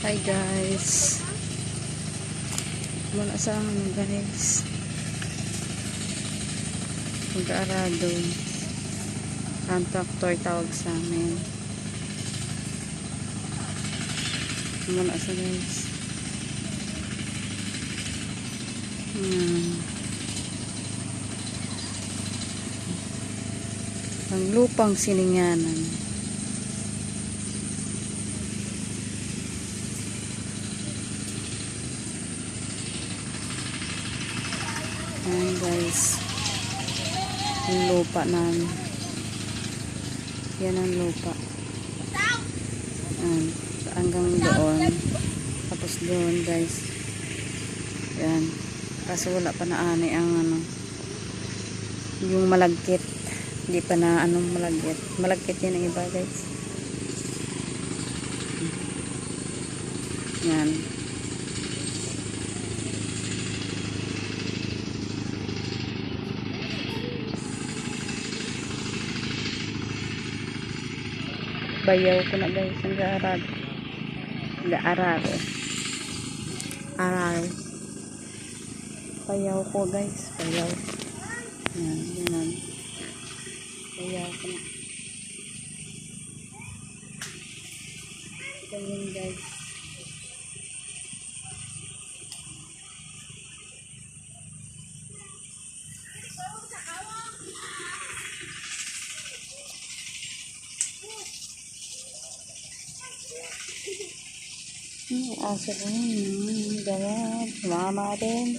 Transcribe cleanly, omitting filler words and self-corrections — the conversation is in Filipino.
Hi guys. Muna sa amin guys. Mag-aarado. Ang tractor tawag sa amin. Muna sa guys. Ang lupang silinganan. Ayan guys, yung lupa namin. Yan ang lupa. Ayan, hanggang doon. Tapos doon guys. Yan. Kaso wala pa na ani ang yung malagkit. Hindi pa na malagkit. Malagkit yan ang iba guys. Yan. Bayaw ko na guys ang gaararo bayaw ko guys, bayaw. Yan bayaw ko na ganyan guys. Aso rin, ganyan, mama din.